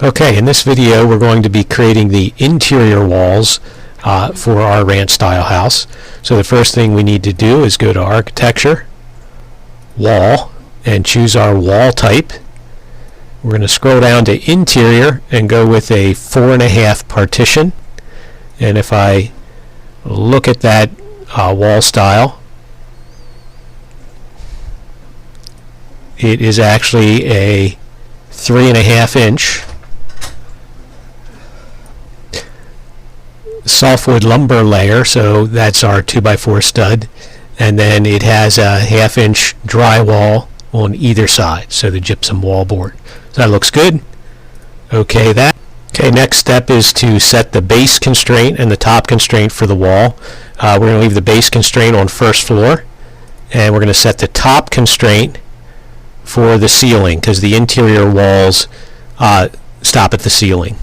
Okay, in this video we're going to be creating the interior walls for our ranch style house. So the first thing we need to do is go to Architecture, Wall, and choose our wall type. We're going to scroll down to Interior and go with a 4.5 partition. And if I look at that wall style, it is actually a 3.5 inch softwood lumber layer, so that's our 2x4 stud, and then it has a 1/2 inch drywall on either side, so the gypsum wall board. So that looks good. Okay, next step is to set the base constraint and the top constraint for the wall. We're going to leave the base constraint on first floor, and we're going to set the top constraint for the ceiling, because the interior walls stop at the ceiling.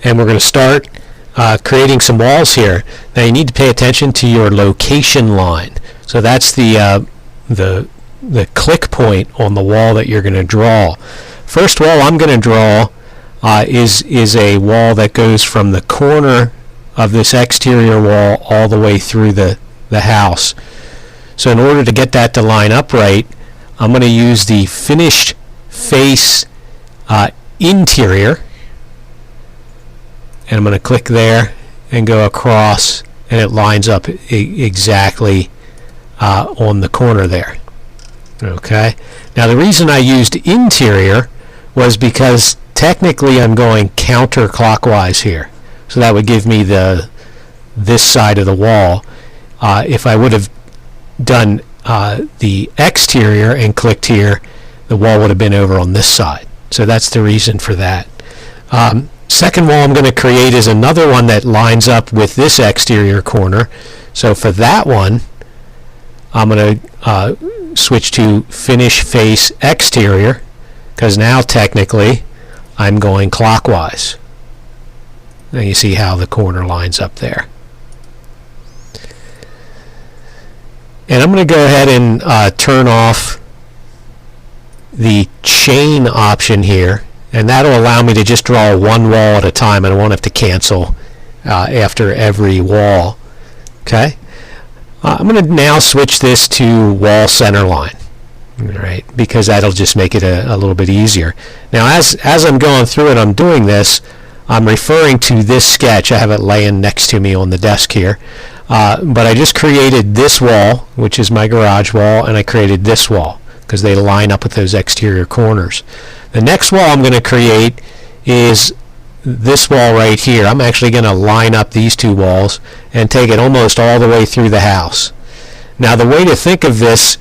And we're going to start creating some walls here. Now you need to pay attention to your location line. So that's the click point on the wall that you're going to draw. First wall I'm going to draw is a wall that goes from the corner of this exterior wall all the way through the house. So in order to get that to line up right, I'm going to use the finished face interior, and I'm going to click there and go across, and it lines up exactly on the corner there. Okay. Now the reason I used interior was because technically I'm going counterclockwise here, so that would give me this side of the wall. If I would have done the exterior and clicked here, the wall would have been over on this side. So that's the reason for that. Second wall I'm going to create is another one that lines up with this exterior corner. So for that one, I'm going to switch to finish face exterior, because now technically I'm going clockwise. Now you see how the corner lines up there. And I'm going to go ahead and turn off the chain option here, and that'll allow me to just draw one wall at a time, and I won't have to cancel after every wall. Okay, I'm going to now switch this to wall center line, right? Because that'll just make it a little bit easier. Now as I'm going through it, I'm doing this, I'm referring to this sketch. I have it laying next to me on the desk here. But I just created this wall, which is my garage wall, and I created this wall because they line up with those exterior corners. The next wall I'm going to create is this wall right here. I'm actually going to line up these two walls and take it almost all the way through the house. Now the way to think of this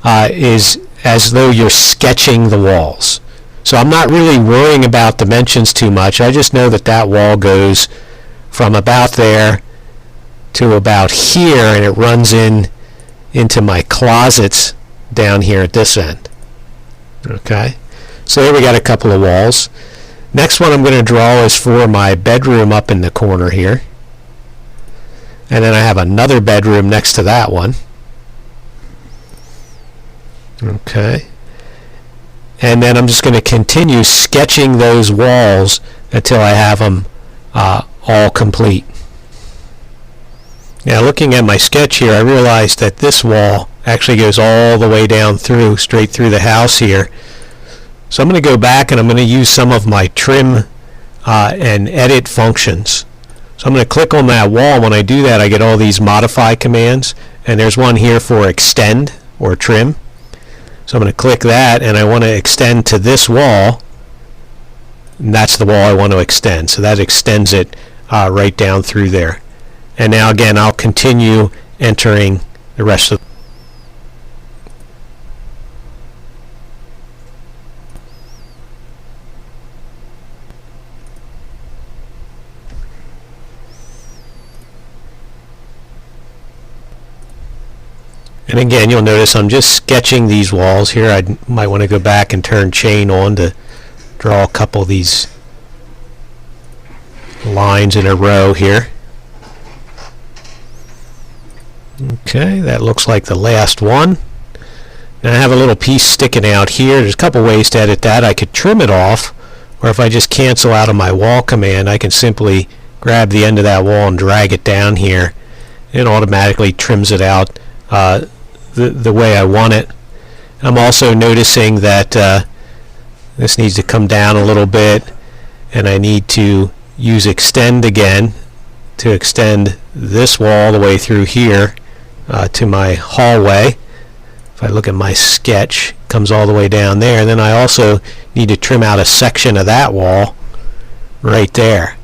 is as though you're sketching the walls. So I'm not really worrying about dimensions too much. I just know that that wall goes from about there to about here, and it runs into my closets down here at this end. Okay, so there we got a couple of walls. Next one I'm going to draw is for my bedroom up in the corner here, and then I have another bedroom next to that one. Okay, and then I'm just going to continue sketching those walls until I have them all complete. Now looking at my sketch here, I realized that this wall actually goes all the way down through, straight through the house here. So I'm going to go back and I'm going to use some of my trim and edit functions. So I'm going to click on that wall. When I do that, I get all these modify commands, and there's one here for extend or trim. So I'm going to click that, and I want to extend to this wall, and that's the wall I want to extend. So that extends it right down through there. And now again, I'll continue entering the rest of And again, you'll notice I'm just sketching these walls here. I might want to go back and turn chain on to draw a couple of these lines in a row here. Okay, that looks like the last one. Now I have a little piece sticking out here. There's a couple ways to edit that. I could trim it off, or if I just cancel out of my wall command, I can simply grab the end of that wall and drag it down here. It automatically trims it out the way I want it. I'm also noticing that this needs to come down a little bit, and I need to use extend again to extend this wall all the way through here to my hallway. If I look at my sketch, it comes all the way down there. And then I also need to trim out a section of that wall right there.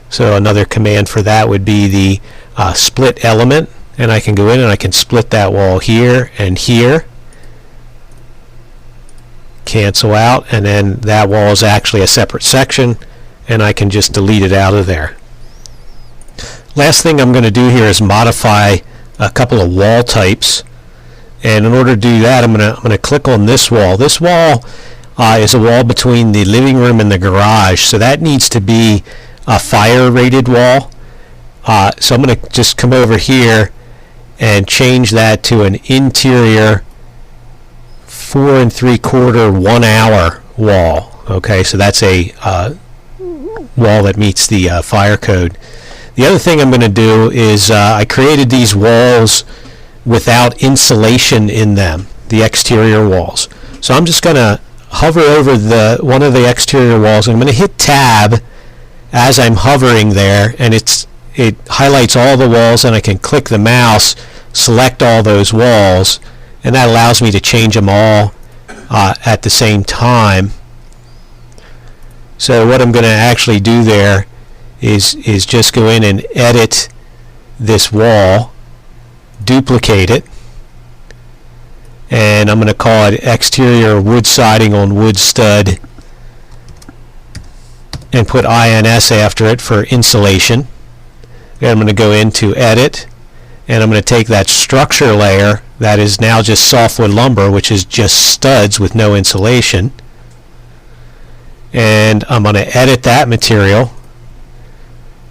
So another command for that would be the split element, and I can go in and I can split that wall here and here. Cancel out, and then that wall is actually a separate section, and I can just delete it out of there. Last thing I'm going to do here is modify a couple of wall types, and in order to do that, I'm going to click on this wall. This wall is a wall between the living room and the garage, so that needs to be a fire rated wall. So I'm going to just come over here and change that to an interior 4 3/4 1 hour wall. Okay, so that's a wall that meets the fire code. The other thing I'm going to do is I created these walls without insulation in them, the exterior walls. So I'm just going to hover over one of the exterior walls, and I'm going to hit tab as I'm hovering there, and it highlights all the walls, and I can click the mouse, select all those walls, and that allows me to change them all at the same time. So what I'm going to actually do there is just go in and edit this wall, duplicate it, and I'm going to call it exterior wood siding on wood stud, and put INS after it for insulation. And I'm going to go into edit, and I'm going to take that structure layer that is now just softwood lumber, which is just studs with no insulation, and I'm going to edit that material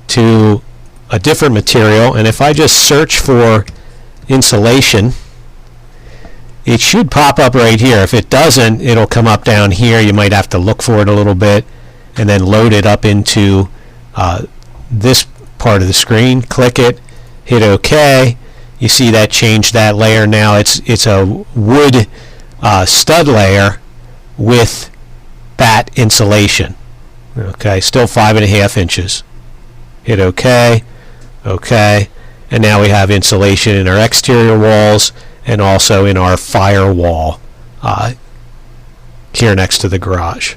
to a different material. And if I just search for insulation, it should pop up right here. If it doesn't, it'll come up down here. You might have to look for it a little bit and then load it up into this part of the screen. Click it, hit OK. You see that changed that layer. Now it's a wood stud layer with batt insulation. Okay, still 5.5 inches. Hit OK, OK, and now we have insulation in our exterior walls and also in our firewall here next to the garage.